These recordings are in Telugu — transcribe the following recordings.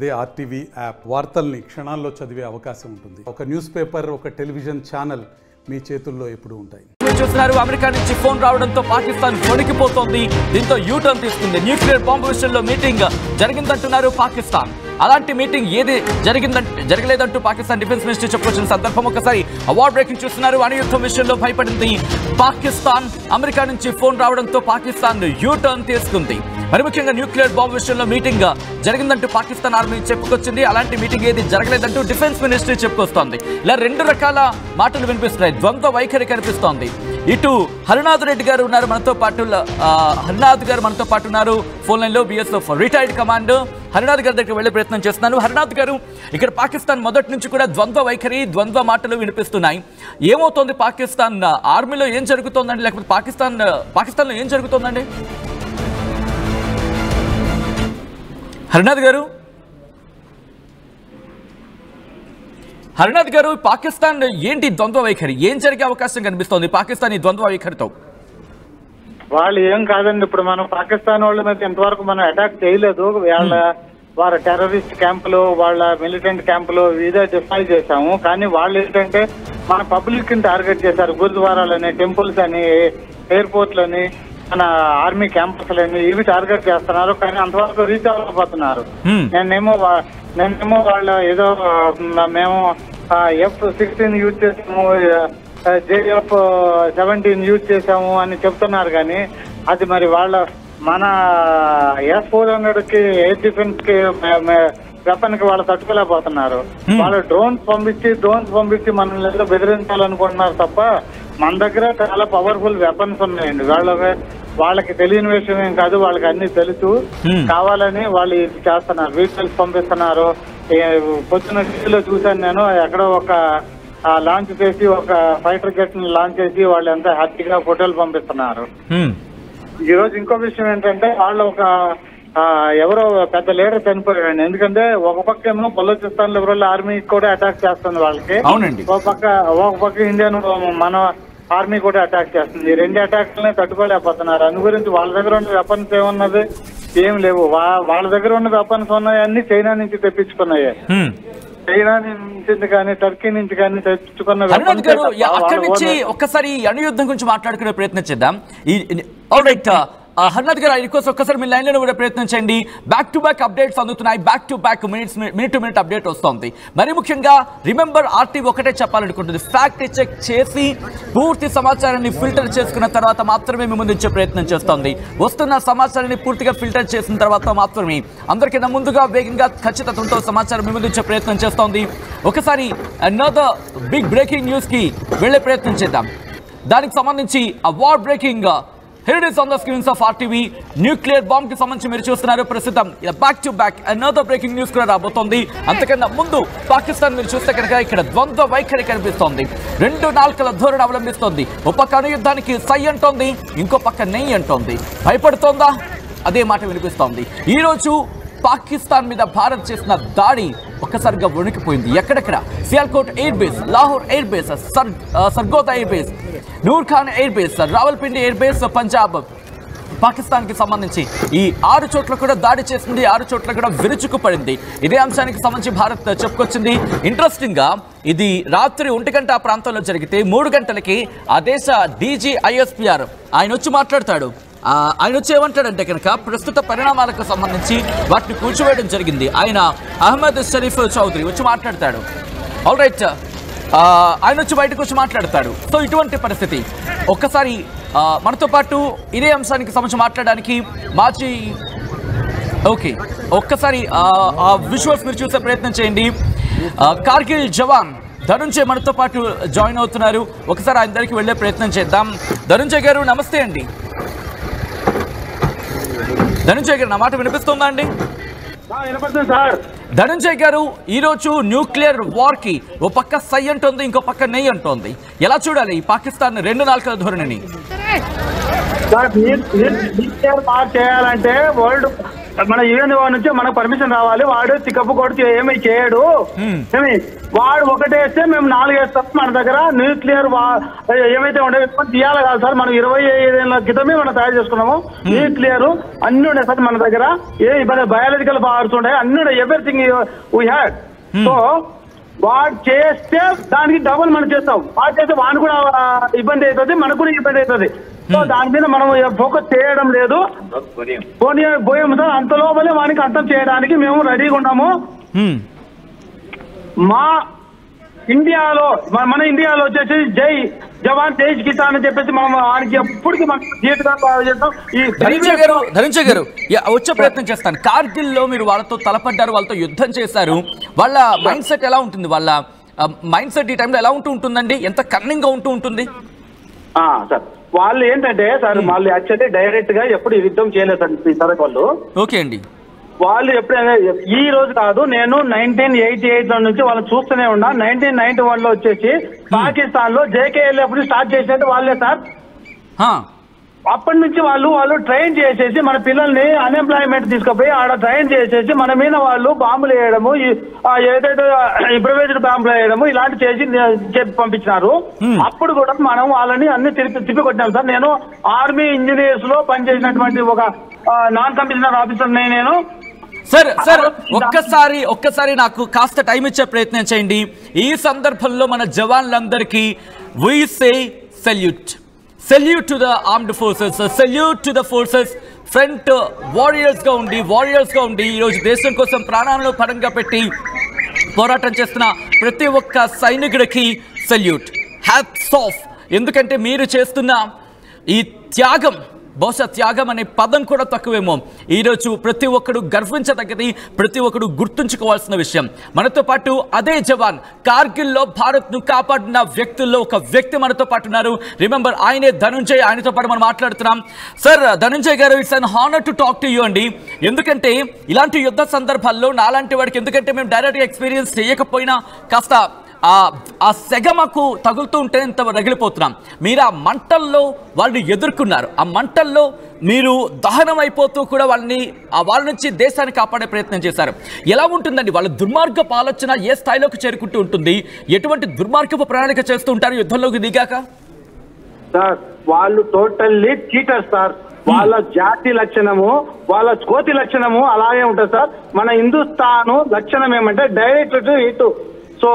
అదే ఆర్టీవీ యాప్ వార్తల్ని క్షణాల్లో చదివే అవకాశం ఉంటుంది. ఒక న్యూస్ పేపర్, ఒక టెలివిజన్ ఛానల్ మీ చేతుల్లో ఎప్పుడూ ఉంటాయి. చూస్తున్నారు, అమెరికా నుంచి ఫోన్ రావడంతో పాకిస్తాన్ వణికిపోతోంది. దీంతో యూటర్న్ తీసుకుంది. న్యూక్లియర్ బాంబు విషయంలో మీటింగ్ జరిగిందంటున్నారు పాకిస్తాన్. అలాంటి మీటింగ్ ఏది జరగలేదంటూ పాకిస్తాన్ డిఫెన్స్ మినిస్టర్ చెప్పుకొచ్చిన సందర్భం. ఒకసారి అవార్డ్ బ్రేకింగ్ చూస్తున్నారు. అణుయుద్ధం విషయంలో భయపడింది పాకిస్తాన్. అమెరికా నుంచి ఫోన్ రావడంతో పాకిస్తాన్ యూటర్న్ తీసుకుంది. మరి ముఖ్యంగా న్యూక్లియర్ బాంబు విషయంలో మీటింగ్ జరిగిందంటూ పాకిస్తాన్ ఆర్మీ చెప్పుకొచ్చింది. అలాంటి మీటింగ్ ఏది జరగలేదంటూ డిఫెన్స్ మినిస్ట్రీ చెప్పుకొస్తోంది. ఇలా రెండు రకాల మాటలు వినిపిస్తున్నాయి. ద్వంద్వ వైఖరి కనిపిస్తోంది. ఇటు హరినాథ్ రెడ్డి గారు ఉన్నారు మనతో పాటు. హరినాథ్ గారు మనతో పాటు ఉన్నారు ఫోన్ లైన్ లో. బిఎస్ఎఫ్ రిటైర్డ్ కమాండర్ హరినాథ్ గారి దగ్గర వెళ్లే ప్రయత్నం చేస్తున్నాను. హరినాథ్ గారు, ఇక్కడ పాకిస్తాన్ మొదటి నుంచి కూడా ద్వంద్వ వైఖరి, ద్వంద్వ మాటలు వినిపిస్తున్నాయి. ఏమవుతోంది పాకిస్తాన్ ఆర్మీలో? ఏం జరుగుతోందండి? లేకపోతే పాకిస్తాన్లో ఏం జరుగుతోందండి? హరినాథ్ గారు, పాకిస్తాన్ ఏంటి ద్వంద్వ వైఖరి? ఏం జరిగే అవకాశం కనిపిస్తోంది పాకిస్తాన్ ఈ ద్వంద్వ వైఖరితో? వాళ్ళు ఏం కాదండి, ఇప్పుడు మనం పాకిస్తాన్ వాళ్ళ మీద ఇంతవరకు మనం అటాక్ చేయలేదు. వాళ్ళ టెర్రరిస్ట్ క్యాంపులు, వాళ్ళ మిలిటెంట్ క్యాంపులు ఇదే డిస్ట్రాయ్ చేశాము. కానీ వాళ్ళు ఏంటంటే మన పబ్లిక్ ని టార్గెట్ చేశారు. గురుద్వారాలని, టెంపుల్స్ అని, ఎయిర్పోర్ట్లని, మన ఆర్మీ క్యాంపస్లని ఇవి టార్గెట్ చేస్తున్నారు. కానీ అంతవరకు రీచ్ అవ్వకపోతున్నారు. నేనేమో వాళ్ళు ఏదో మేము F-16 యూజ్ చేసాము, JF-17 యూజ్ చేసాము అని చెప్తున్నారు. కానీ అది మరి మన S-400 ఎయిర్ డిఫెన్స్ కి వెపన్ కి వాళ్ళు తట్టుకోలేకపోతున్నారు. వాళ్ళు డ్రోన్స్ పంపించి మనల్ని ఏదో బెదిరించాలనుకుంటున్నారు తప్ప మన దగ్గర చాలా పవర్ఫుల్ వెపన్స్ ఉన్నాయండి. వాళ్ళకి తెలియని విషయం ఏం కాదు, వాళ్ళకి అన్ని తెలుసు. కావాలని వాళ్ళు ఇది చేస్తున్నారు, వీడియోస్ పంపిస్తున్నారు. పొద్దున్న టీవీలో చూశాను నేను, ఎక్కడో ఒక లాంచ్ చేసి ఒక ఫైటర్ జెట్ ని లాంచ్ చేసి వాళ్ళు ఎంత హ్యాపీగా ఫోటోలు పంపిస్తున్నారు. ఈ రోజు ఇంకో విషయం ఏంటంటే వాళ్ళు ఎవరో పెద్ద లీడర్ చనిపోయాడు. ఎందుకంటే ఒక పక్క ఏమో బలూచిస్తాన్ లిబరల్ ఆర్మీ కూడా అటాక్ చేస్తుంది వాళ్ళకి, ఒక పక్క ఇండియన్ మన ఆర్మీ కూడా అటాక్ చేస్తుంది. ఈ రెండు అటాక్లని తట్టుకోలేకపోతున్నారు. అందు గురించి వాళ్ళ దగ్గర ఉన్న వెపన్స్ ఏమున్నది? ఏం లేవు. వాళ్ళ దగ్గర ఉన్న వెపన్స్ ఉన్నాయన్నీ చైనా నుంచి తెప్పించుకున్నాయి. చైనా నుంచి కానీ టర్కీ నుంచి కానీ తెప్పించుకున్న అక్కడి నుంచి ఒక్కసారి అణుయుద్ధం గురించి మాట్లాడుకునే ప్రయత్నం చేద్దాం. హరినాథ్ గారు, ఆయన కోసం ఒక్కసారి మీ లైన్లో కూడా ప్రయత్నం చేయండి. బ్యాక్ టు బ్యాక్ అప్డేట్స్ అందుతున్నాయి. Back to back minute to minute update వస్తుంది. మరి ముఖ్యంగా రిమెంబర్ ఆర్టీవీ ఒకటే చెప్పాలనుకుంటుంది, ఫ్యాక్ట్ చెక్ చేసి పూర్తి సమాచారాన్ని ఫిల్టర్ చేసుకున్న తర్వాత మాత్రమే మీ ముందు ఇచ్చే ప్రయత్నం చేస్తోంది. వస్తున్న సమాచారాన్ని పూర్తిగా ఫిల్టర్ చేసిన తర్వాత మాత్రమే అందరికన్నా ముందుగా వేగంగా ఖచ్చితత్వంతో సమాచారం మీ ముందు ఇచ్చే ప్రయత్నం చేస్తోంది. ఒకసారి అనదర్ బిగ్ బ్రేకింగ్ న్యూస్ కి వెళ్లే ప్రయత్నం చేద్దాం. దానికి సంబంధించి award breaking Here it is on the screens of RTV. Nuclear bomb కి సంబంధించి మీరు చూస్తున్నారు ప్రస్తుతం. Back to back another breaking news కూడా రాబోతోంది. అంతకన్నా ముందు పాకిస్తాన్ మీరు చూస్తే కనుక ఇక్కడ ద్వంద్వ వైఖరి కనిపిస్తోంది. రెండు నాల్కల ధోరణి అవలంబిస్తోంది. ఒక పక్క అణుయుద్ధానికి సై అంటోంది, ఇంకో పక్క నెయ్యి అంటోంది. భయపడుతోందా? అదే మాట వినిపిస్తోంది. ఈ రోజు పాకిస్తాన్ మీద భారత్ చేసిన దాడి ఒక్కసారిగా వణికిపోయింది. ఎక్కడెక్కడ Sialkot air base, Lahore air base, Sargodha air base, Noor Khan air base, Rawalpindi air base, Punjab, Pakistan కి సంబంధించి ఈ 6 చోట్ల కూడా దాడి చేసింది. 6 చోట్ల కూడా విరుచుకుపడింది. ఇదే అంశానికి సంబంధించి భారత్ చెప్పుకొచ్చింది. ఇంట్రెస్టింగ్ గా ఇది రాత్రి 1 గంట ఆ ప్రాంతంలో జరిగితే 3 గంటలకి ఆ దేశ DGISPR ఆయన వచ్చి మాట్లాడతాడు. ఆయన వచ్చి ఏమంటాడంటే కనుక ప్రస్తుత పరిణామాలకు సంబంధించి వాటిని కూర్చోవేయడం జరిగింది. ఆయన అహ్మద్ షరీఫ్ చౌదరి వచ్చి మాట్లాడతాడు. ఆల్ రైట్, ఆయన వచ్చి బయటకు వచ్చి మాట్లాడతాడు. సో ఇటువంటి పరిస్థితి. ఒక్కసారి మనతో పాటు ఇదే అంశానికి సంబంధించి మాట్లాడడానికి ఒక్కసారి విజువల్స్ మీరు చూసే ప్రయత్నం చేయండి. కార్గిల్ జవాన్ ధనుంజయ్ మనతో పాటు జాయిన్ అవుతున్నారు. ఒకసారి ఆయన దగ్గరికి వెళ్ళే ప్రయత్నం చేద్దాం. ధనుంజయ్ గారు నమస్తే అండి. ధనుంజయ్ గారు, నా మాట వినిపిస్తుందా అండి? ధనుంజయ్ గారు, ఈరోజు న్యూక్లియర్ వార్ కి ఓ పక్క సై అంటోంది, ఇంకో పక్క నెయ్యి అంటోంది. ఎలా చూడాలి ఈ పాకిస్తాన్ రెండు నాలుకల ధోరణిని? న్యూక్లియర్ వార్ చేయాలంటే మన యూఎన్ నుంచి మనకు పర్మిషన్ రావాలి. వాడు చికప్పు కొడుతూ ఏమీ చేయడు. వాడు ఒకటేస్తే మేము 4 వేస్తాం. మన దగ్గర న్యూక్లియర్ ఏమైతే ఉండే తీయాలి కాదు సార్. మనం 25 ఏళ్ల క్రితమే మనం తయారు చేసుకున్నాము. న్యూక్లియర్ అన్ని ఉండే సార్ మన దగ్గర. ఏ ఇబ్బంది బయాలజికల్ పవర్స్ ఉండే అన్ని ఉండే. Everything we had. సో వాడు చేస్తే దానికి డబుల్ మనం చేస్తాం. వాడు చేస్తే వాడు కూడా ఇబ్బంది అవుతుంది, మనకు కూడా ఇబ్బంది అవుతుంది. సో దాని మీద మనం ఫోకస్ చేయడం లేదు. పోయాము సార్. అంత లోపలే వానికి అర్థం చేయడానికి మేము రెడీగా ఉన్నాము. మా ఇండియాలో మన ఇండియాలో వచ్చేసి జై జవాన్ జై కిసాన్ అని చెప్పేసి మనం ఆయనకి ఎప్పటికీ మనం చేస్తాం. ధనంజయ్ గారు వచ్చే ప్రయత్నం చేస్తాను. కార్గిల్ లో మీరు వాళ్ళతో తలపడ్డారు, వాళ్ళతో యుద్ధం చేశారు. వాళ్ళ మైండ్ సెట్ ఎలా ఉంటుంది? వాళ్ళ మైండ్ సెట్ ఈ టైంలో ఎలా ఉంటుందండి? ఎంత కన్నింగ్ గా ఉంటుంది? సార్ వాళ్ళు ఏంటంటే సార్ వాళ్ళు యాక్చువల్లీ డైరెక్ట్ గా ఎప్పుడు యుద్ధం చేయలేదు సార్ వాళ్ళు. ఓకే అండి. వాళ్ళు ఎప్పుడైనా ఈ రోజు కాదు, నేను 1988 నుంచి వాళ్ళని చూస్తూనే ఉన్నా. 1991 లో వచ్చేసి పాకిస్తాన్ లో JKL ఎప్పుడు స్టార్ట్ చేసేది వాళ్ళే సార్. అప్పటి నుంచి వాళ్ళు ట్రైన్ చేసేసి మన పిల్లల్ని అన్ఎంప్లాయ్మెంట్ తీసుకుపోయి ఆడ ట్రైన్ చేసేసి మన మీద వాళ్ళు బాంబులు వేయడము, ఏదైతే ఇంప్రూవైజ్డ్ బాంబులు వేయడము ఇలాంటి చేసి పంపించినారు. అప్పుడు కూడా మనం వాళ్ళని అన్ని తిప్పి కొట్టినాం సార్. నేను ఆర్మీ ఇంజనీర్స్ లో పనిచేసినటువంటి ఒక నాన్ కమిషనర్ ఆఫీసర్ నేను. సార్ ఒక్కసారి నాకు కాస్త టైం ఇచ్చే ప్రయత్నం చేయండి. ఈ సందర్భంలో మన జవాన్లందరికీ we say salute to the armed forces, salute to the forces. Front warriors గా ఉండి ఈరోజు దేశం కోసం ప్రాణాలను పరంగా పెట్టి పోరాటం చేస్తున్న ప్రతి ఒక్క సైనికుడికి సెల్యూట్, హ్యాట్స్ ఆఫ్. ఎందుకంటే మీరు చేస్తున్న ఈ త్యాగం, బహుశా త్యాగం అనే పదం కూడా తక్కువేమో, ఈరోజు ప్రతి ఒక్కడు గర్వించదగ్గది, ప్రతి ఒక్కడు గుర్తుంచుకోవాల్సిన విషయం. మనతో పాటు అదే జవాన్ కార్గిల్లో భారత్ను కాపాడిన వ్యక్తుల్లో ఒక వ్యక్తి మనతో పాటు ఉన్నారు. రిమెంబర్, ఆయనే ధనుంజయ్. ఆయనతో పాటు మనం మాట్లాడుతున్నాం. సార్ ధనుంజయ్ గారు, it's an honour to talk to you అండి. ఎందుకంటే ఇలాంటి యుద్ధ సందర్భాల్లో నాలాంటి వాడికి, ఎందుకంటే మేము డైరెక్ట్గా ఎక్స్పీరియన్స్ చేయకపోయినా కాస్త ఆ సెగమకు తగులుతూ ఉంటే ఇంత రగిలిపోతున్నాం. మీరు ఆ మంటల్లో వాళ్ళు ఎదుర్కొన్నారు. ఆ మంటల్లో మీరు దహనం అయిపోతూ కూడా వాళ్ళ నుంచి దేశాన్ని కాపాడే ప్రయత్నం చేశారు. ఎలా ఉంటుందండి వాళ్ళ దుర్మార్గపు ఆలోచన? ఏ స్థాయిలోకి చేరుకుంటూ ఉంటుంది? ఎటువంటి దుర్మార్గపు ప్రణాళిక చేస్తూ ఉంటారు యుద్ధంలోకి దిగాక? సార్ వాళ్ళు టోటల్లీ చీటర్స్ సార్. వాళ్ళ జాతి లక్షణము, వాళ్ళ కోతి లక్షణము అలాగే ఉంటుంది సార్. మన హిందుస్థాను లక్షణం ఏమంటే డైరెక్ట్ టు హిట్. సో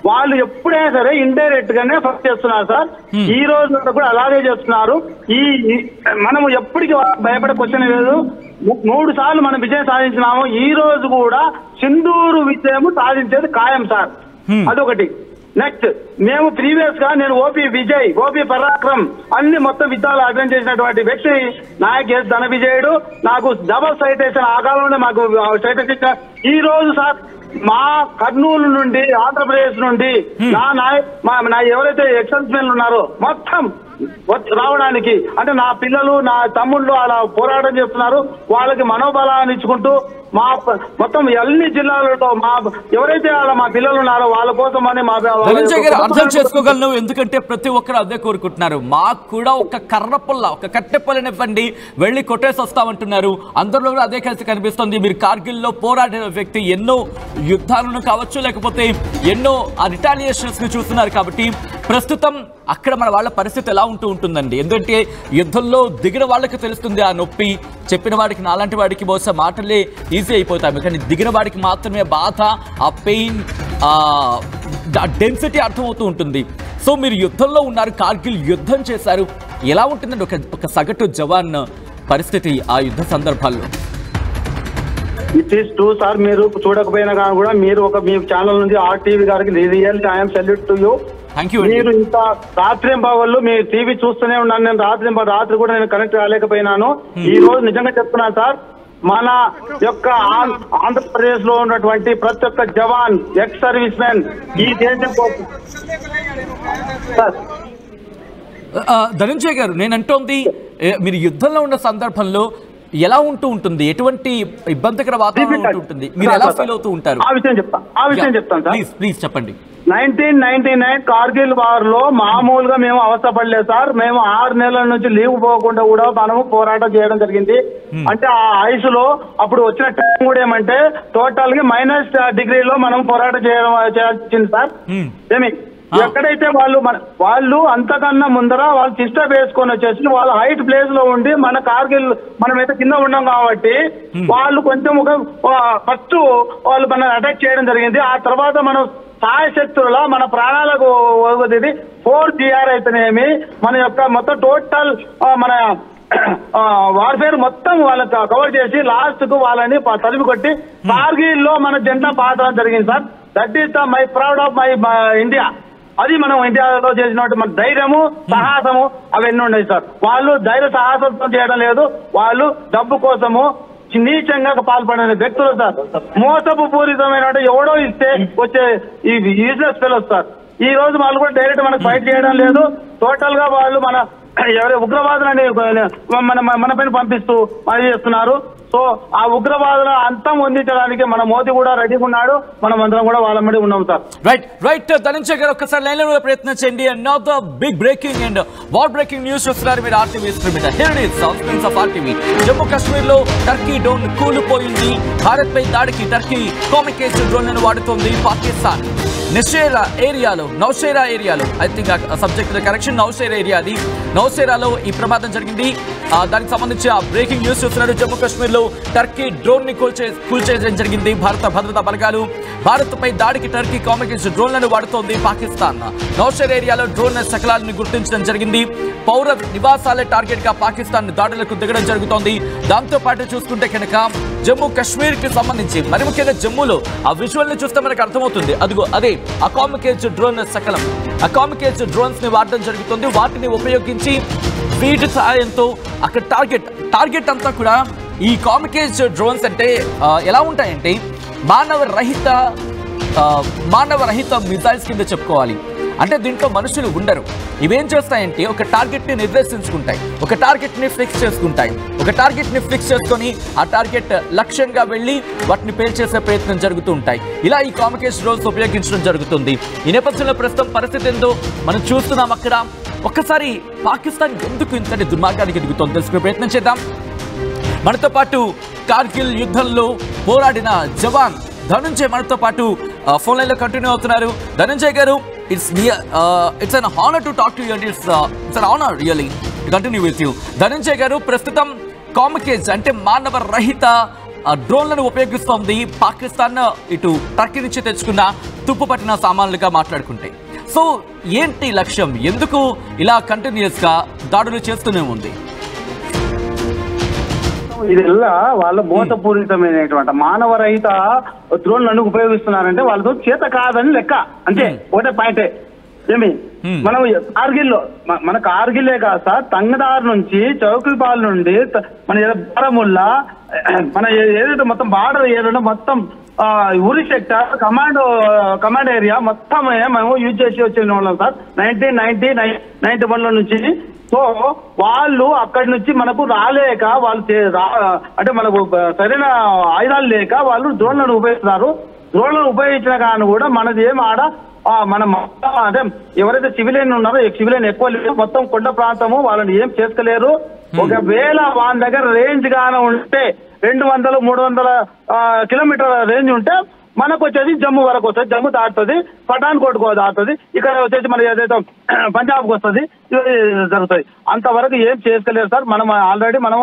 వాళ్ళు ఎప్పుడైనా సరే ఇండైరెక్ట్ గానే ఫస్ట్ చేస్తున్నారు సార్. ఈ రోజు కూడా అలాగే చేస్తున్నారు. మనము ఎప్పటికీ భయపడే క్వశ్చన్ లేదు. 3 సార్లు మనం విజయం సాధించినాము. ఈ రోజు కూడా సింధూరు విజయం సాధించేది ఖాయం సార్. అదొకటి. నెక్స్ట్, మేము ప్రీవియస్ గా నేను ఓపీ విజయ్, ఓపీ పరాక్రమ్ అన్ని మొత్తం యుద్ధాలు అటెండ్ చేసినటువంటి వ్యక్తి నాయక్ ఎస్ ధన విజయుడు. నాకు డబల్ సైటేషన్ ఆ కాలంలోనే మాకు సైటేషన్. ఈ రోజు సార్ మా కర్నూలు నుండి, ఆంధ్రప్రదేశ్ నుండి నా ఎవరైతే ఎక్సెన్స్ మెన్ ఉన్నారో మొత్తం రావడానికి, అంటే నా పిల్లలు, నా తమ్ముళ్ళు అలా పోరాటం చేస్తున్నారు. వాళ్ళకి మనోబలాన్ని ఇచ్చుకుంటూ మా మొత్తం అన్ని జిల్లాలలో ఎవరైతే మా పిల్లలు ఉన్నారో వాళ్ళ కోసం అని అర్థం చేసుకోగలను. ఎందుకంటే ప్రతి ఒక్కరు అదే కోరుకుంటున్నారు. మాకు కూడా ఒక కర్రపుల్ల, ఒక కట్టెపల్లనివ్వండి, వెళ్ళి కొట్టేసి వస్తామంటున్నారు. అందరిలో కూడా అదే కలిసి కనిపిస్తుంది. మీరు కార్గిల్లో పోరాడిన వ్యక్తి, ఎన్నో యుద్ధాలను కావచ్చు, లేకపోతే ఎన్నో రిటాలియేషన్స్ ని చూస్తున్నారు. కాబట్టి ప్రస్తుతం అక్కడ మన వాళ్ళ పరిస్థితి ఎలా ఉంటుందండి? ఎందుకంటే యుద్ధంలో దిగిన వాళ్ళకి తెలుస్తుంది ఆ నొప్పి. చెప్పిన వాడికి, నాలాంటి వాడికి బహుశా మాటలే ఈజీ అయిపోతాయి, కానీ దిగిన వాడికి మాత్రమే బాధ, ఆ పెయిన్, ఆ డెన్సిటీ అర్థమవుతూ ఉంటుంది. సో మీరు యుద్ధంలో ఉన్నారు, కార్గిల్ యుద్ధం చేశారు. ఎలా ఉంటుందండి ఒక సగటు జవాన్ పరిస్థితి ఆ యుద్ధ సందర్భాల్లో? It is true sir. మీరు చూడకపోయినా కానీ కూడా మీరు మీ ఛానల్ నుంచి RTV గారికి real I'm salute to you. మీరు ఇంత రాత్రింబవళ్ళు మీ టీవీ చూస్తూనే ఉన్నాను. నేను రాత్రి కూడా నేను కనెక్ట్ కాలేకపోయినాను. ఈ రోజు నిజంగా చెప్తున్నాను సార్, మన యొక్క ఆంధ్రప్రదేశ్ లో ఉన్నటువంటి ప్రతి ఒక్క జవాన్, ఎక్స్ సర్వీస్ మెన్ ఈ దేశం కోసం. ధనంజయ్ గారు, నేను అంటోంది మీరు యుద్ధంలో ఉన్న సందర్భంలో ఎలా ఉంటుంది, ఎటువంటి ఇబ్బందికర వాతావరణం ఉంటుంది, మీరు ఎలా ఫీల్ అవుతూ ఉంటారు? ఆ విషయం చెప్తాను సార్. ప్లీజ్ చెప్పండి. 1999 కార్గిల్ వార్ లో మామూలుగా మేము అవస్థపడలేదు సార్. మేము 6 నెలల నుంచి లీవ్ పోకుండా కూడా మనము పోరాటం చేయడం జరిగింది. అంటే ఆ ఐస్ లో అప్పుడు వచ్చిన టైం కూడా ఏమంటే టోటల్ గా -డిగ్రీలో మనం పోరాటం చేయాల్సింది సార్. ఏమి ఎక్కడైతే వాళ్ళు అంతకన్నా ముందర వాళ్ళు సిస్టర్ వేసుకొని వచ్చేసి వాళ్ళ హైట్ ప్లేస్ లో ఉండి మన కార్గిల్ మనమైతే కింద ఉన్నాం కాబట్టి వాళ్ళు కొంచెం ఫస్ట్ వాళ్ళు మన అటాక్ చేయడం జరిగింది. ఆ తర్వాత మనం సాయశక్తులలో మన ప్రాణాలకు 4GR అయితేనేమి మన యొక్క మొత్తం టోటల్ మన వార్ఫేర్ మొత్తం వాళ్ళకి కవర్ చేసి లాస్ట్ కు వాళ్ళని తరిమి కొట్టి కార్గిల్ లో మన జెండా పాతడం జరిగింది sir. That is the my proud of my India. అది మనం ఇండియాలో చేసినట్టు మన ధైర్యము సాహసము అవన్నీ ఉన్నాయి సార్. వాళ్ళు ధైర్య సాహసంతో చేయడం లేదు, వాళ్ళు డబ్బు కోసము నీచంగా పాల్పడిన వ్యక్తులు సార్. మోసపు పూరితమైన ఎవడో ఇస్తే వచ్చే ఈ యూజ్లెస్ ఫెలోస్ సార్. ఈ రోజు వాళ్ళు కూడా డైరెక్ట్ మనకు ఫైట్ చేయడం లేదు. టోటల్ గా వాళ్ళు మన ఎవరి ఉగ్రవాదులని మన పైన పంపిస్తూ పని చేస్తున్నారు. సో ఆ ఉగ్రవాదుల అంతం పొందించడానికి మన మోదీ కూడా రెడీగా ఉన్నాడు. మనం అందరం కూడా వాళ్ళ మీద ఉన్నాం సార్. రైట్ ధనంజయ్ గారు ఒక్కసారి లైన్ లో ప్రయత్నించండి. And now the big breaking and war breaking news చూస్తున్నారు మీరు ఆర్టీవీ స్క్రీన్ మీద. Here it is suspense of RTV. Jammu Kashmir లో టర్కీ డ్రోన్ కూలిపోయింది. భారత్ పై దాడికి టర్కీ కామికేజ్ డ్రోన్లను వాడుతోంది పాకిస్తాన్. నౌషేరా ఏరియాలో I think subject correction Nowshera area, అది నౌషేరాలో ఈ ప్రమాదం జరిగింది. దానికి సంబంధించి బ్రేకింగ్ న్యూస్ చూస్తున్నారు. జమ్మూ కాశ్మీర్ లో టర్కీ డ్రోన్ ని కూల్చేయడం జరిగింది. భారత భద్రతా బలగాలు భారత్ పై దాడికి టర్కీ కామికేజ్ డ్రోన్లను వాడుతోంది పాకిస్తాన్. నౌషేరా ఏరియాలో డ్రోన్ శకలాలను గుర్తించడం జరిగింది. పౌర నివాసాలే టార్గెట్ గా పాకిస్తాన్ దాడులకు దిగడం జరుగుతోంది. దాంతో పాటు చూసుకుంటే కనుక జమ్మూ కాశ్మీర్ కి సంబంధించి మరి ముఖ్యంగా జమ్మూలో ఆ విజువల్ ని చూస్తే మనకు అర్థమవుతుంది. అదే అకామికేజ్ డ్రోన్ శకలం, అకామికేజ్ డ్రోన్స్ ని వాడడం జరుగుతుంది. వాటిని ఉపయోగించి వీటి సహాయంతో అక్కడ టార్గెట్ అంతా కూడా ఈ కామికేజ్ డ్రోన్స్ అంటే ఎలా ఉంటాయంటే మానవ రహిత మిసైల్స్ కింద చెప్పుకోవాలి. అంటే దీంట్లో మనుషులు ఉండరు. ఇవేం చేస్తాయంటే ఒక టార్గెట్ ని నిర్దేశించుకుంటాయి, ఒక టార్గెట్ ని ఫిక్స్ చేసుకుంటాయి. ఒక టార్గెట్ ని ఫిక్స్ చేసుకొని ఆ టార్గెట్ లక్ష్యంగా వెళ్ళి వాటిని పేల్చేసే ప్రయత్నం జరుగుతూ ఉంటాయి. ఇలా ఈ కామికేజ్ డ్రోన్స్ ఉపయోగించడం జరుగుతుంది. ఈ నేపథ్యంలో ప్రస్తుతం పరిస్థితి ఏందో మనం చూస్తున్నాం. అక్కడ ఒక్కసారి పాకిస్తాన్ ఎందుకు ఇంతటి దుర్మార్గానికి దిగుతోంది తెలుసుకునే ప్రయత్నం చేద్దాం. మనతో పాటు కార్గిల్ యుద్ధంలో పోరాడిన జవాన్ ధనంజయ్ మనతో పాటు ఫోన్ లైన్ లో కంటిన్యూ అవుతున్నారు. ధనంజయ్ గారు, it's an honor to talk to you and it's an honor really to continue with you. Dhananjay గారు, ప్రస్తుతం కామికేజ్ అంటే మానవ రహిత డ్రోన్లను ఉపయోగిస్తోంది పాకిస్తాన్. ఇటు టర్కీ నుంచి తెచ్చుకున్న తుప్పుపట్టిన సామాన్లుగా మాట్లాడుకుంటే, సో ఏంటి లక్ష్యం? ఎందుకు ఇలా కంటిన్యూస్ గా దాడులు చేస్తూనే ఉంది? ఇదెల్లా వాళ్ళ మోసపూరితమైనటువంటి మానవ రహిత డ్రోన్లను ఉపయోగిస్తున్నారంటే వాళ్ళతో చేత కాదని లెక్క. అంతే, ఒకటే పాయింటే. ఏమి మనం కార్గిల్లో మన కార్గిలే కాదు సార్, తంగదార్ నుంచి చౌకీపాల్ నుండి మన బారాముల్లా మన ఏదైతే మొత్తం బార్డర్ ఏరియాలో మొత్తం ఉరి సెక్టర్ కమాండ్ ఏరియా మొత్తం మేము యూజ్ చేసి వచ్చిన వాళ్ళం సార్ 1991 నుంచి. సో వాళ్ళు అక్కడి నుంచి మనకు రాలేక వాళ్ళు అంటే మనకు సరైన ఆయుధాలు లేక వాళ్ళు డ్రోన్లను ఉపయోగిస్తున్నారు. డ్రోన్లను ఉపయోగించిన కానీ కూడా మనది ఏం ఆడ మన అంటే ఎవరైతే సివిలియన్ ఉన్నారో సివిలియన్ ఎక్కువ లేదు, మొత్తం కొండ ప్రాంతము, వాళ్ళని ఏం చేసుకోలేరు. ఒకవేళ వాళ్ళ దగ్గర రేంజ్ గానే ఉంటే 200-300 కిలోమీటర్ల రేంజ్ ఉంటే మనకు వచ్చేసి జమ్మూ వరకు వస్తుంది, జమ్మూ దాటుతుంది, పఠాన్కోట్ దాటుతుంది, ఇక్కడ వచ్చేసి మన ఏదైతే పంజాబ్కి వస్తుంది, జరుగుతుంది. అంతవరకు ఏం చేసుకోలేరు సార్. మనం ఆల్రెడీ మన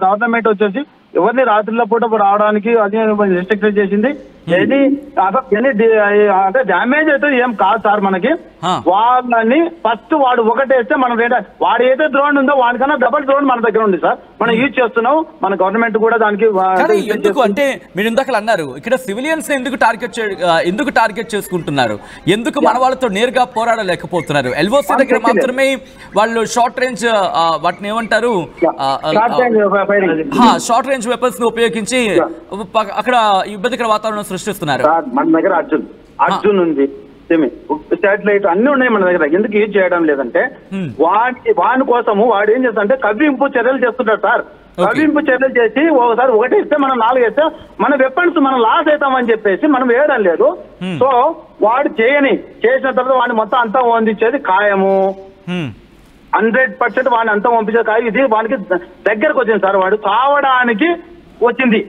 గవర్నమెంట్ వచ్చేసి ఎవరిని రాత్రిలో పూట రావడానికి అది రిస్ట్రిక్ట్ చేసింది. అంటే డ్యామేజ్ అయితే ఏం కాదు సార్ మనకి. వాళ్ళని ఫస్ట్ వాడు ఒకటేస్తే మనం వాడు ఏదైతే డ్రోన్ ఉందో వాడికన్నా డబల్ డ్రోన్ మన దగ్గర ఉంది సార్, మనం యూజ్ చేస్తున్నాం. మన గవర్నమెంట్ కూడా దానికి ఎందుకు అంటే మీరు ఇందాక అన్నారు ఇక్కడ సివిలియన్స్ ఎందుకు టార్గెట్ చేసుకుంటున్నారు, ఎందుకు మన వాళ్ళతో నేరుగా పోరాడలేకపోతున్నారు? ఎల్ఓసి దగ్గర మాత్రమే వాళ్ళు షార్ట్ రేంజ్ వాటిని ఏమంటారు షార్ట్ రేంజ్ వెపన్స్ ని ఉపయోగించి అక్కడ ఇబ్బందికర వాతావరణం సృష్టిస్తున్నారు. మన దగ్గర అర్జున్ ఉంది, శాటిలైట్ అన్ని ఉన్నాయి మన దగ్గర. ఎందుకు యూజ్ చేయడం లేదంటే వాడి కోసము వాడు ఏం చేస్తాడంటే కవ్వింపు చర్యలు చేస్తుంటారు సార్. కవింపు చర్యలు చేసి ఒకసారి ఒకటి ఇస్తే మనం 4 వేస్తే మన వెపన్స్ మనం లాస్ అవుతామని చెప్పేసి మనం వేయడం లేదు. సో వాడు చేసిన తర్వాత వాడిని మొత్తం అంతా వందించేది ఖాయము. 100% వాడిని అంతా పంపించేది ఖాయం. ఇది వాడికి దగ్గరకు వచ్చింది సార్. వాడు చావడానికి వచ్చింది.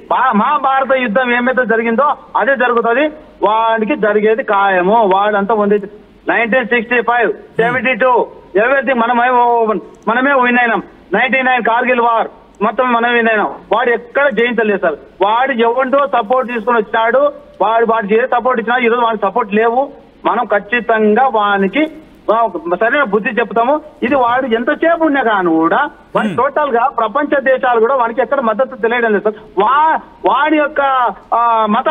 మహాభారత యుద్ధం ఏమైతే జరిగిందో అదే జరుగుతుంది. వాడికి జరిగేది ఖాయము. వాడంతా వంది 1965, 72 ఎవరిథింగ్ మనమే విన్ అయినాం. 99 కార్గిల్ వార్ మొత్తం మనం విన్ అయినాం. వాడు ఎక్కడ జయించలేదు సార్. వాడు ఎవరితో సపోర్ట్ తీసుకుని వచ్చినాడు. వాడు ఏ సపోర్ట్ ఇచ్చినా ఈరోజు వాడి సపోర్ట్ లేవు. మనం ఖచ్చితంగా వానికి సరైన బుద్ధి చెప్తాము. ఇది వాడు ఎంతసేపు ఉన్నా కానీ కూడా వాడి టోటల్ గా ప్రపంచ దేశాలు కూడా వానికి ఎక్కడ మద్దతు తెలియడం లేదు సార్. వాడి యొక్క మత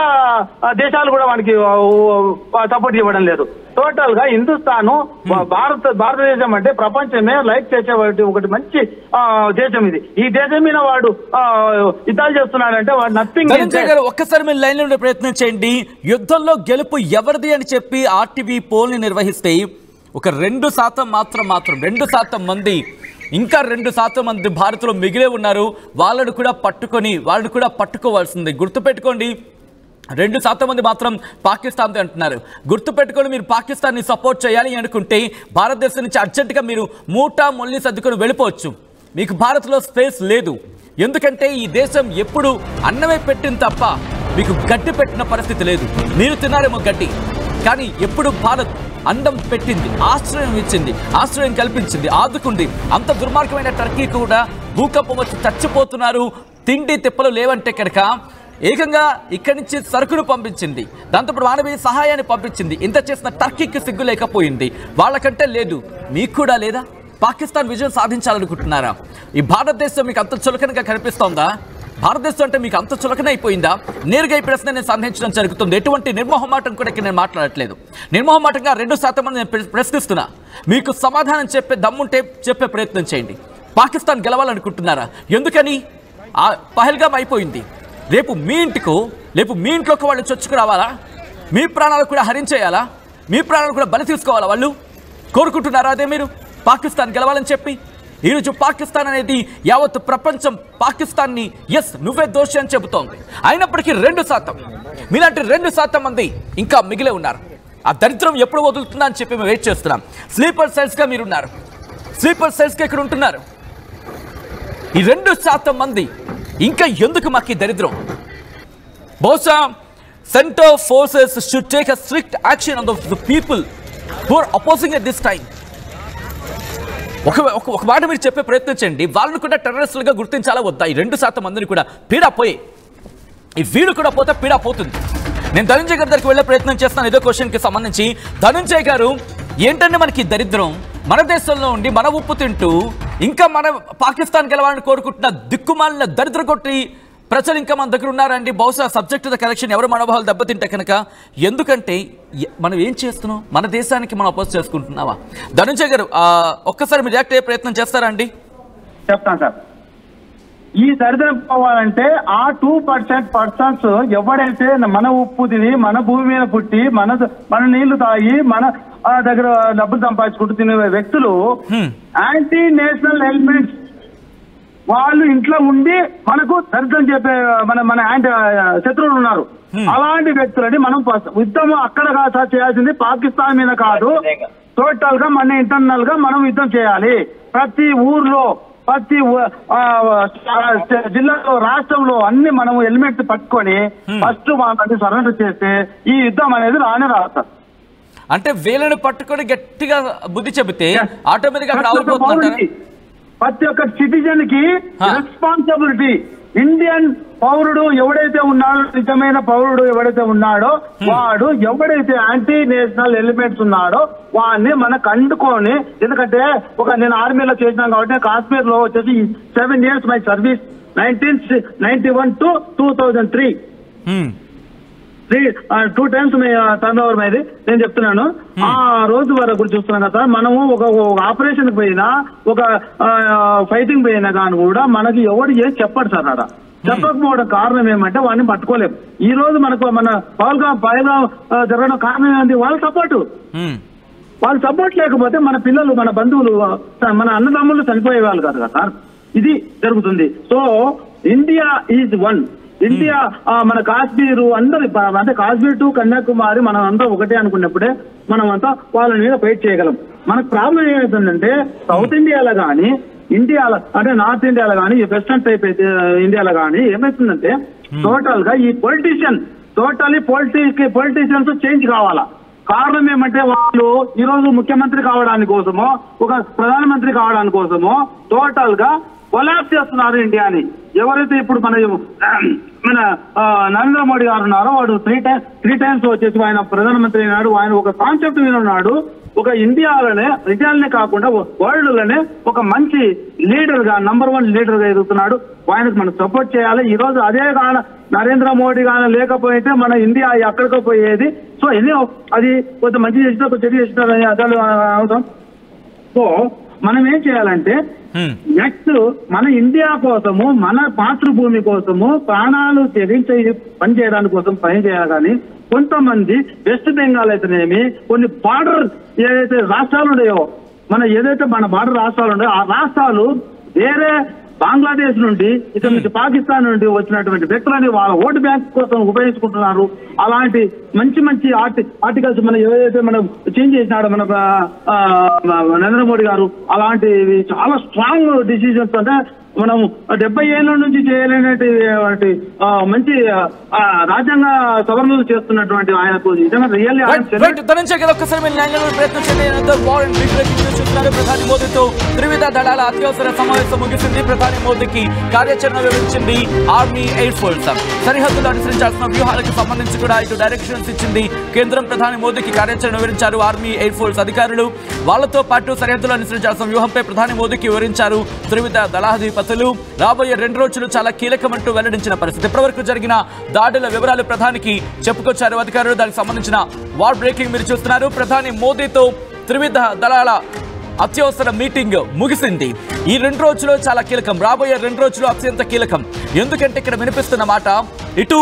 దేశాలు కూడా వానికి సపోర్ట్ ఇవ్వడం లేదు. టోటల్ గా హిందుస్థాను భారతదేశం అంటే ప్రపంచమే లైక్ చేసే ఒకటి మంచి దేశం ఇది. ఈ దేశం మీద వాడు యుద్ధాలు చేస్తున్నాడంటే వాడు నథింగ్. ఒక్కసారి మీరు లైన్ లో ప్రయత్నం చేయండి. యుద్ధంలో గెలుపు ఎవరిది అని చెప్పి ఆర్టీవీ పోల్ ని నిర్వహిస్తే ఒక 2% మాత్రం 2% మంది ఇంకా 2% మంది భారత్లో మిగిలే ఉన్నారు. వాళ్ళను కూడా పట్టుకోవాల్సింది. గుర్తుపెట్టుకోండి, 2% మంది మాత్రం పాకిస్తాన్తో అంటున్నారు. గుర్తుపెట్టుకొని మీరు పాకిస్తాన్ని సపోర్ట్ చేయాలి అనుకుంటే భారతదేశం నుంచి అర్జెంటుగా మీరు మూటా మొల్లి సర్దుకొని వెళ్ళిపోవచ్చు. మీకు భారత్లో స్పేస్ లేదు. ఎందుకంటే ఈ దేశం ఎప్పుడు అన్నమే పెట్టింది తప్ప మీకు గడ్డి పెట్టిన పరిస్థితి లేదు. మీరు తిన్నారేమో గడ్డి, కానీ ఎప్పుడు భారత్ అండం పెట్టింది, ఆశ్రయం ఇచ్చింది, ఆశ్రయం కల్పించింది, ఆదుకుంది. అంత దుర్మార్గమైన టర్కీ కూడా భూకంపం వచ్చి చచ్చిపోతున్నారు. తిండి తిప్పలు లేవంటే కనుక ఏకంగా ఇక్కడి నుంచి సరుకును పంపించింది, దాంతోపాటు మానవీయ సహాయాన్ని పంపించింది. ఇంత చేసిన టర్కీకి సిగ్గు లేకపోయింది. వాళ్ళకంటే లేదు, మీకు కూడా లేదా? పాకిస్తాన్ విజయం సాధించాలనుకుంటున్నారా? ఈ భారతదేశం మీకు అంత చులకనగా కనిపిస్తోందా? భారతదేశం అంటే మీకు అంత చులకన అయిపోయిందా? నేరుగా ఈ ప్రశ్న నేను సంధించడం జరుగుతుంది. ఎటువంటి నిర్మోహమాటం కూడా ఇక్కడ నేను మాట్లాడట్లేదు. నిర్మోహమాటంగా 2% మంది నేను ప్రశ్నిస్తున్నా. మీకు సమాధానం చెప్పే దమ్ముంటే చెప్పే ప్రయత్నం చేయండి. పాకిస్తాన్ గెలవాలనుకుంటున్నారా? ఎందుకని? పహల్గామ్ అయిపోయింది. రేపు మీ ఇంట్లోకి వాళ్ళు చొచ్చుకు రావాలా? మీ ప్రాణాలు కూడా హరించేయాలా? మీ ప్రాణాలు కూడా బలి తీసుకోవాలా? వాళ్ళు కోరుకుంటున్నారా అదే మీరు పాకిస్తాన్ గెలవాలని చెప్పి? ఈరోజు పాకిస్తాన్ అనేది యావత్ ప్రపంచం పాకిస్తాన్ని ఎస్ నువ్వే దోషి అని చెబుతోంది. అయినప్పటికీ 2% మీలాంటి 2% మంది ఇంకా మిగిలే ఉన్నారు. ఆ దరిద్రం ఎప్పుడు వదులుతుందా అని చెప్పి మేము వెయిట్ చేస్తున్నాం. స్లీపర్ సెల్స్గా మీరున్నారు. స్లీపర్ సెల్స్గా ఇక్కడ ఉంటున్నారు. ఈ 2% మంది ఇంకా ఎందుకు మాకు ఈ దరిద్రం? బహుశా centre forces should take a strict action on the people who are opposing at this time. ఒక మాట మీరు చెప్పే ప్రయత్నం చేయండి. వాళ్ళని కూడా టెర్రరిస్టులుగా గుర్తించాలా వద్దా? ఈ 2% మందిని కూడా పీడా పోయి ఈ వీడు కూడా పోతే పీడా పోతుంది. నేను ధనంజయ్ గారి దగ్గరికి వెళ్ళే ప్రయత్నం చేస్తాను ఇదే క్వశ్చన్కి సంబంధించి. ధనంజయ్ గారు, ఏంటంటే మనకి దరిద్రం? మన దేశంలో ఉండి మన ఉప్పు తింటూ ఇంకా మన పాకిస్తాన్ గెలవాలని కోరుకుంటున్న దిక్కుమాలిన దరిద్ర కొట్టి ప్రజలు ఇంకా మన దగ్గర ఉన్నారండి. బహుశా సబ్జెక్ట్ ద కలెక్షన్ ఎవరు మనోభావాలు దెబ్బతింటే కనుక. ఎందుకంటే మనం ఏం చేస్తున్నాం? మన దేశానికి మనం అపోజ్ చేసుకుంటున్నావా? ధనంజయ్ గారు ఒక్కసారి మీరు రియాక్ట్ అయ్యే ప్రయత్నం చేస్తారా అండి? చెప్తాను సార్. ఈ దరిద్రం పోవాలంటే ఆ 2% ఎవడైతే మన ఉప్పు తిని మన భూమి మీద పుట్టి మన నీళ్లు తాగి మన దగ్గర డబ్బులు సంపాదించుకుంటూ తినే వ్యక్తులు యాంటీ నేషనల్ ఎలిమెంట్స్ వాళ్ళు ఇంట్లో ఉండి మనకు దరిద్రం చెప్పే మన శత్రువులు ఉన్నారు. అలాంటి వ్యక్తులని మనం యుద్ధం అక్కడ చేయాల్సింది పాకిస్తాన్ మీద కాదు. టోటల్ గా మన ఇంటర్నల్ గా మనం యుద్ధం చేయాలి. ప్రతి ఊర్లో, ప్రతి జిల్లాలో, రాష్ట్రంలో అన్ని మనం ఎలిమెంట్స్ పట్టుకొని ఫస్ట్ వాళ్ళని సరెండర్ చేస్తే ఈ యుద్ధం అనేది రానే రాదు. అంటే వీళ్ళని పట్టుకొని గట్టిగా బుద్ధి చెబితే ఆటోమేటిక్ గా రావాలి. ప్రతి ఒక్క సిటిజన్ కి రెస్పాన్సిబిలిటీ. ఇండియన్ పౌరుడు ఎవడైతే ఉన్నాడో, నిజమైన పౌరుడు ఎవడైతే ఉన్నాడో వాడు ఎవడైతే యాంటీ నేషనల్ ఎలిమెంట్స్ ఉన్నాడో వాడిని మనకు అండుకొని. ఎందుకంటే నేను ఆర్మీలో చేసినాను కాబట్టి కాశ్మీర్ లో వచ్చేసి 7 years my service 1991 to 2003. 2 times turn over మైది. నేను చెప్తున్నాను ఆ రోజు వరకు చూస్తున్నాం కదా. మనము ఒక ఆపరేషన్ పోయినా, ఒక ఫైటింగ్ పోయినా కానీ కూడా మనకి ఎవడు ఏం చెప్పడు సార్. అక్కడ చెప్పకపోవడం కారణం ఏమంటే వాడిని పట్టుకోలేము. ఈ రోజు మనకు మన పైగా జరగడం కారణం ఏంటి? వాళ్ళ సపోర్టు. వాళ్ళ సపోర్ట్ లేకపోతే మన పిల్లలు, మన బంధువులు, మన అన్నదమ్ములు చనిపోయేవాళ్ళు కాదు కదా సార్. ఇది జరుగుతుంది. So India is one. India మన కాశ్మీర్ అందరు అంటే కాశ్మీర్ టు కన్యాకుమారి మనం అంతా ఒకటే అనుకున్నప్పుడే మనం అంతా వాళ్ళ మీద ఫైట్ చేయగలం. మనకు ప్రాబ్లం ఏమవుతుందంటే సౌత్ ఇండియాలో కానీ ఇండియాలో అంటే నార్త్ ఇండియాలో కానీ వెస్టర్న్ టైప్ అయితే ఇండియాలో కానీ ఏమవుతుందంటే టోటల్ గా ఈ పొలిటీషియన్స్ చేంజ్ కావాలా. కారణం ఏమంటే వాళ్ళు ఈ రోజు ముఖ్యమంత్రి కావడానికి కోసమో ఒక ప్రధానమంత్రి కావడానికి కోసమో టోటల్ గా కొలాప్స్ చేస్తున్నారు ఇండియాని. ఎవరైతే ఇప్పుడు మన నరేంద్ర మోడీ గారు ఉన్నారో వాడు త్రీ టైమ్స్ వచ్చేసి ఆయన ప్రధానమంత్రి అయినాడు. ఆయన ఒక కాన్సెప్ట్ మీద ఉన్నాడు. ఒక ఇండియాలోనే కాకుండా వరల్డ్ లోనే ఒక మంచి లీడర్ గా నంబర్ 1 లీడర్ గా ఎదుగుతున్నాడు. ఆయనకు మనం సపోర్ట్ చేయాలి. ఈ రోజు అదే కాన నరేంద్ర మోడీ గాన లేకపోతే మన ఇండియా ఎక్కడికో పోయేది. సో అది కొంత మంచి చేసినా కొంత చెడు చేసినా అదాలు అవుతాం. సో మనం ఏం చేయాలంటే నెక్స్ట్ మన ఇండియా కోసము మన మాతృభూమి కోసము ప్రాణాలు తెగించి పని చేయడానికి కోసం పని చేయాలి. కానీ కొంతమంది వెస్ట్ బెంగాల్ అయితేనేమి కొన్ని బార్డర్ ఏదైతే రాష్ట్రాలు ఉన్నాయో ఏదైతే మన బార్డర్ రాష్ట్రాలు ఉన్నాయో ఆ రాష్ట్రాలు వేరే బంగ్లాదేశ్ నుండి ఇక్కడ నుంచి పాకిస్తాన్ నుండి వచ్చినటువంటి వ్యక్తులని వాళ్ళ ఓటు బ్యాంక్ కోసం ఉపయోగించుకుంటున్నారు. అలాంటి మంచి ఆర్టికల్స్ మనం ఏదైతే మనం చేంజ్ చేసినాడో మన నరేంద్ర మోడీ గారు అలాంటివి చాలా స్ట్రాంగ్ డిసిజన్స్ అంటే మనం 70 ఏళ్ల నుంచి చేయలేనటువంటి మంచి రాజ్యాంగ సవరణలు చేస్తున్నటువంటి ఆయనకు నిజంగా రియల్లీ ప్రధాని మోదీతో త్రివిధ దళాల అత్యవసర సమావేశం ముగిసింది. ప్రధాని మోదీకి కార్యాచరణ వివరించింది ఆర్మీ ఎయిర్ ఫోర్స్. సరిహద్దులు అనుసరించాల్సిన వ్యూహాలకు సంబంధించి కూడా ఇటు డైరెక్షన్స్ ఇచ్చింది కేంద్రం. ప్రధాని మోదీకి కార్యాచరణ వివరించారు ఆర్మీ ఎయిర్ ఫోర్స్ అధికారులు. వాళ్లతో పాటు సరిహద్దులు అనుసరించాల్సిన వ్యూహంపై ప్రధాని మోదీకి వివరించారు త్రివిధ దళాధిపతులు. రాబోయే 2 రోజులు చాలా కీలకమంటూ వెల్లడించిన పరిస్థితి. ఇప్పటివరకు జరిగిన దాడుల వివరాలు ప్రధానికి చెప్పుకొచ్చారు అధికారులు. దానికి సంబంధించిన వార్ బ్రేకింగ్ మీరు చూస్తున్నారు. ప్రధాని మోదీతో త్రివిధ దళాల అత్యవసర మీటింగ్ ముగిసింది. ఈ 2 రోజులు చాలా కీలకం. రాబోయే 2 రోజులు అత్యంత కీలకం. ఎందుకంటే ఇక్కడ వినిపిస్తున్న మాట ఇటు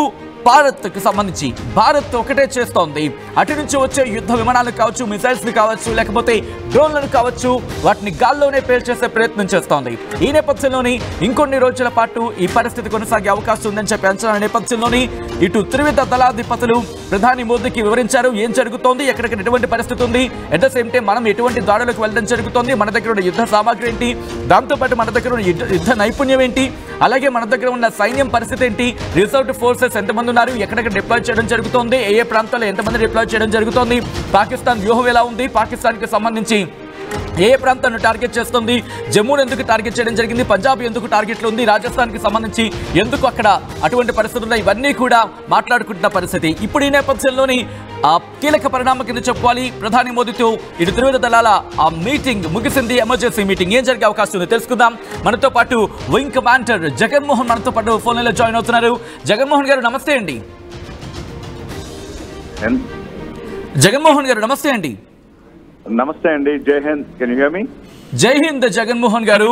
భారత్కు సంబంధించి భారత్ ఒకటే చేస్తోంది. అటు నుంచి వచ్చే యుద్ధ విమానాలు కావచ్చు, మిసైల్స్ కావచ్చు, లేకపోతే డ్రోన్లను కావచ్చు, వాటిని గాల్లోనే పేల్చేసే ప్రయత్నం చేస్తోంది. ఈ నేపథ్యంలోని ఇంకొన్ని రోజుల పాటు ఈ పరిస్థితి కొనసాగే అవకాశం ఉందని చెప్పి అంచనా నేపథ్యంలోని ఇటు త్రివిధ దళాధిపతులు ప్రధాని మోదీకి వివరించారు ఏం జరుగుతోంది, ఎక్కడికి ఎటువంటి పరిస్థితి ఉంది, ఎట్ ద సేమ్ టైం మనం ఎటువంటి దాడులకు వెళ్ళడం జరుగుతోంది, మన దగ్గర ఉన్న యుద్ధ సామాగ్రి ఏంటి, దాంతోపాటు మన దగ్గర ఉన్న యుద్ధ నైపుణ్యం ఏంటి, అలాగే మన దగ్గర ఉన్న సైన్యం పరిస్థితి ఏంటి, రిజర్వ్డ్ ఫోర్సెస్ ఎంతమంది ఉన్నారు, ఎక్కడెక్కడ డిప్లాయ్ చేయడం జరుగుతోంది, ఏ ప్రాంతాల్లో ఎంతమంది డిప్లాయ్ చేయడం జరుగుతోంది, పాకిస్తాన్ వ్యూహం ఎలా ఉంది, పాకిస్తాన్కి సంబంధించి ఏ ప్రాంతాన్ని టార్గెట్ చేస్తుంది, జమ్మూను ఎందుకు టార్గెట్ చేయడం జరిగింది, పంజాబ్ ఎందుకు టార్గెట్లో ఉంది, రాజస్థాన్కి సంబంధించి ఎందుకు అక్కడ అటువంటి పరిస్థితులు ఉన్నాయి, ఇవన్నీ కూడా మాట్లాడుకుంటున్న పరిస్థితి. ఇప్పుడు ఈ నేపథ్యంలోని కీలక పరిణామం కింద చెప్పుకోవాలి. ప్రధాని మోదీతో ఇటు త్రివిధ దళాల ఆ మీటింగ్ ముగిసింది. ఎమర్జెన్సీ మీటింగ్ ఏం జరిగే అవకాశం ఉంది తెలుసుకుందాం. మనతో పాటు వింగ్ కమాండర్ జగన్మోహన్ మనతో పాటు ఫోన్ లైన్లో జాయిన్ అవుతున్నారు. జగన్మోహన్ గారు నమస్తే అండి. జగన్మోహన్ గారు నమస్తే అండి. నమస్తే అండి. జై హింద్. కెన్ యు హియర్ మీ? జై హింద్ జగన్మోహన్ గారు.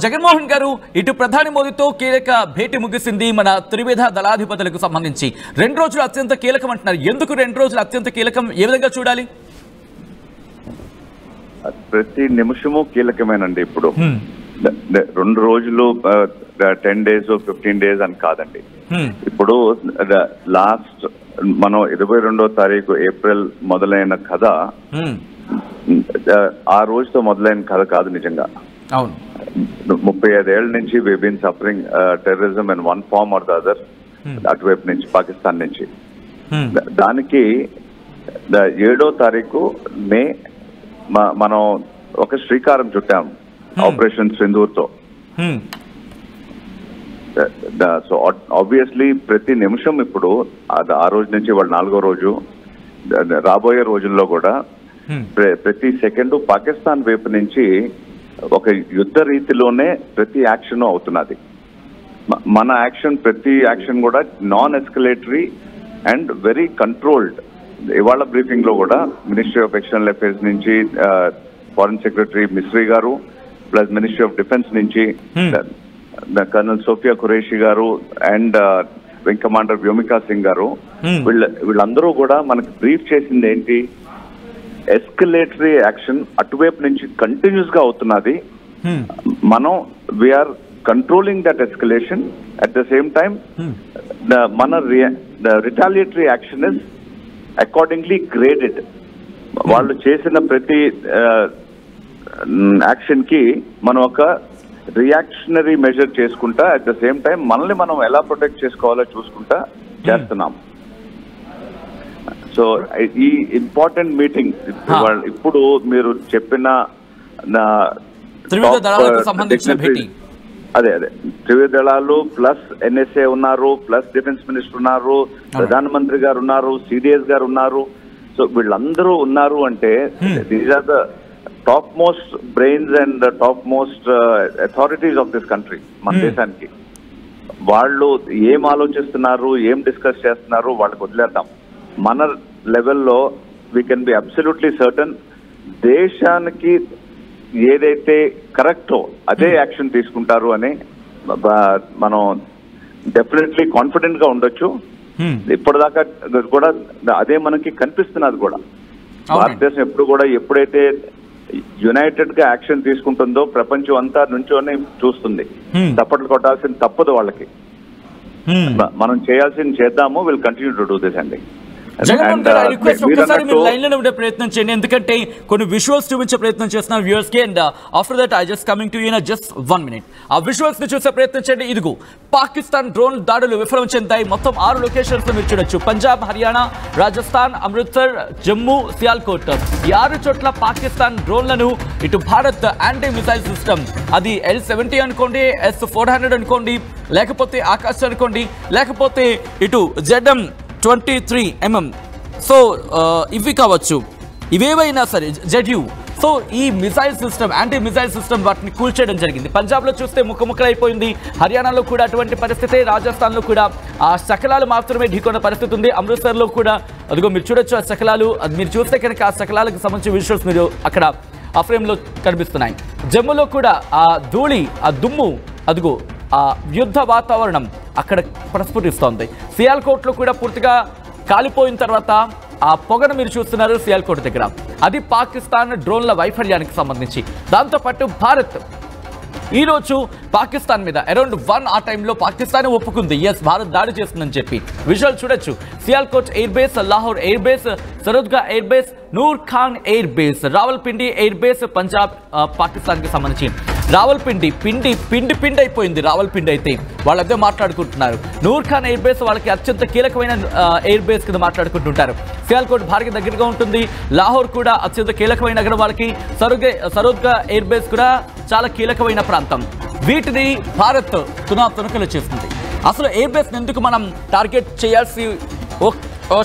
జగన్మోహన్ గారు, ఇటు ప్రధాని మోదీతో కీలక భేటీ ముగిసింది మన త్రివిధ దళాధిపతులకు సంబంధించి. 2 రోజులు అత్యంత కీలకం అంటున్నారు. ఎందుకు 2 రోజులు అత్యంత కీలకం, ఏ విధంగా చూడాలి? ప్రతి నిమిషము కీలకమేనండి. ఇప్పుడు 2 రోజులు 10 days 15 days అని కాదండి. ఇప్పుడు లాస్ట్ మనం 22వ తారీఖు ఏప్రిల్ మొదలైన కథ ఆ రోజుతో మొదలైన కథ కాదు నిజంగా. 35 ఏళ్ల నుంచి we been suffering terrorism in one form or the other, అటువైపు నుంచి పాకిస్తాన్ నుంచి. దానికి 7వ తారీఖు మే మనం ఒక శ్రీకారం చుట్టాం ఆపరేషన్ సింధూర్తో. సో ఆబ్వియస్లీ ప్రతి నిమిషం ఇప్పుడు ఆ రోజు నుంచి వాళ్ళు 4వ రోజు రాబోయే రోజుల్లో కూడా ప్రతి సెకండ్ పాకిస్తాన్ వైపు నుంచి ఒక యుద్ధ రీతిలోనే ప్రతి యాక్షన్ అవుతున్నది. మన యాక్షన్ ప్రతి యాక్షన్ కూడా నాన్ ఎస్కలేటరీ అండ్ వెరీ కంట్రోల్డ్. ఇవాళ బ్రీఫింగ్ లో కూడా మినిస్ట్రీ ఆఫ్ ఎక్స్టర్నల్ అఫైర్స్ నుంచి ఫారెన్ సెక్రటరీ మిస్రీ గారు ప్లస్ మినిస్ట్రీ ఆఫ్ డిఫెన్స్ నుంచి కర్నల్ సోఫియా ఖురేషి గారు and wing commander Vyomika Singh గారు వీళ్ళందరూ కూడా మనకి బ్రీఫ్ చేసింది ఏంటి, ఎస్కలేటరీ యాక్షన్ అటువైపు నుంచి కంటిన్యూస్ గా అవుతున్నది. మనం we're controlling that escalation. At the same time మన retaliatory action is accordingly graded. వాళ్ళు చేసిన ప్రతి యాక్షన్ కి మనం ఒక రియాక్షనరీ మెజర్ చేసుకుంటా, అట్ ద సేమ్ టైం మనల్ని మనం ఎలా ప్రొటెక్ట్ చేసుకోవాలో చూసుకుంటా చేస్తున్నాం. సో ఈ ఇంపార్టెంట్ మీటింగ్ ఇప్పుడు మీరు చెప్పిన అదే త్రివిధ దళాలు ప్లస్ ఎన్ఎస్ఏ ఉన్నారు, ప్లస్ డిఫెన్స్ మినిస్టర్ ఉన్నారు, ప్రధానమంత్రి గారు ఉన్నారు, సిడిఎస్ గారు ఉన్నారు. సో వీళ్ళందరూ ఉన్నారు అంటే these are the top most brains and top most authorities of this country, మన దేశానికి. వాళ్ళు ఏం ఆలోచిస్తున్నారు, ఏం డిస్కస్ చేస్తున్నారు వాళ్ళకి వదిలేద్దాం. మన లెవెల్లో we can be absolutely certain దేశానికి ఏదైతే కరెక్టో అదే యాక్షన్ తీసుకుంటారు అని మనం డెఫినెట్లీ కాన్ఫిడెంట్ గా ఉండొచ్చు. ఇప్పటిదాకా కూడా అదే మనకి కనిపిస్తున్నది కూడా. భారతదేశం ఎప్పుడు కూడా ఎప్పుడైతే యునైటెడ్ గా యాక్షన్ తీసుకుంటుందో ప్రపంచం అంతా నుంచోనే చూస్తుంది. తప్పట్లు కొట్టాల్సింది తప్పదు వాళ్ళకి. మనం చేయాల్సింది చేద్దాము. Will continue to do this అండి. జగన్మోహన్ గారు ఐ రిక్వెస్ట్ ఒక్కసారి మీరు లైన్ లో ఉండే ప్రయత్నం చేయండి, ఎందుకంటే కొన్ని విజువల్స్ చూపించే ప్రయత్నం చేస్తున్నారు వ్యూవర్స్ కి. And after that I just coming to you in just 1 minute. ఆ విజువల్స్ ని చూసే ప్రయత్నం చేయండి. ఇదిగో పాకిస్తాన్ డ్రోన్ దాడులు విఫలం చెందాయి. మొత్తం 6 లొకేషన్స్ మీరు చూడొచ్చు. పంజాబ్, హర్యానా, రాజస్థాన్, అమృత్సర్, జమ్మూ, సియాల్కోట్ ఈ 6 చోట్ల పాకిస్తాన్ డ్రోన్లను ఇటు భారత్ యాంటీ మిసైల్ సిస్టమ్, అది L-70 అనుకోండి, S-400 అనుకోండి, లేకపోతే ఆకాశ్ అనుకోండి, లేకపోతే ఇటు ZM-23mm, సో ఇవి కావచ్చు, ఇవేవైనా సరే ZU. సో ఈ missile system, anti missile system వాటిని కూల్చేయడం జరిగింది. పంజాబ్లో చూస్తే ముక్కముక్కలైపోయింది, హర్యానాలో కూడా అటువంటి పరిస్థితి, రాజస్థాన్లో కూడా ఆ శకలాలు మాత్రమే ఢీకొన్న పరిస్థితి ఉంది, అమృత్సర్లో కూడా అదిగో మీరు చూడొచ్చు ఆ శకలాలు. అది మీరు చూస్తే కనుక ఆ శకలాలకు సంబంధించిన విజువల్స్ మీరు అక్కడ ఆ ఫ్రేమ్లో కనిపిస్తున్నాయి. జమ్మూలో కూడా ఆ ధూళి, ఆ దుమ్ము, అదిగో ఆ యుద్ధ వాతావరణం అక్కడ ప్రస్ఫుటిస్తోంది. సియాల్కోట్లో కూడా పూర్తిగా కాలిపోయిన తర్వాత ఆ పొగను మీరు చూస్తున్నారు సియాల్కోట్ దగ్గర. అది పాకిస్తాన్ డ్రోన్ల వైఫల్యానికి సంబంధించి. దాంతోపాటు భారత్ ఈరోజు పాకిస్తాన్ మీద అరౌండ్ 1 ఆ టైంలో పాకిస్తాన్ ఒప్పుకుంది ఎస్ భారత్ దాడి చేస్తుందని చెప్పి. విజువల్ చూడొచ్చు. Sialkot air base, Lahore air base, Sargodha air base, Noor Khan air base, Rawalpindi air base, Punjab పాకిస్తాన్కి సంబంధించి. రావల్పిండి పిండి అయిపోయింది. రావల్పిండి అయితే వాళ్ళంతా మాట్లాడుకుంటున్నారు. నూర్ ఖాన్ ఎయిర్ బేస్ వాళ్ళకి అత్యంత కీలకమైన ఎయిర్ బేస్ కింద మాట్లాడుకుంటుంటారు. సియాల్కోట్ భారీగా దగ్గరగా ఉంటుంది. లాహోర్ కూడా అత్యంత కీలకమైన నగరం వాళ్ళకి. సరద్గా ఎయిర్ బేస్ కూడా చాలా కీలకమైన ప్రాంతం. వీటిని భారత్ తునకలు చేస్తుంది. అసలు ఎయిర్ బేస్ ఎందుకు మనం టార్గెట్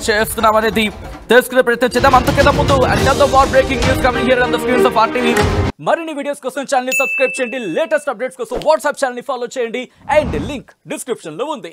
చేస్తున్నాం అనేది తెలుసుకునే ప్రయత్నం చేద్దాం. అంతకన్నా ముందు another war breaking news coming here on the screens of RTV. మరిన్ని వీడియోస్ కోసం ఛానల్ ని సబ్స్క్రైబ్ చేయండి. లేటెస్ట్ అప్డేట్స్ కోసం వాట్సాప్ ఛానల్ ని ఫాలో చేయండి. అండ్ లింక్ డిస్క్రిప్షన్ లో ఉంది.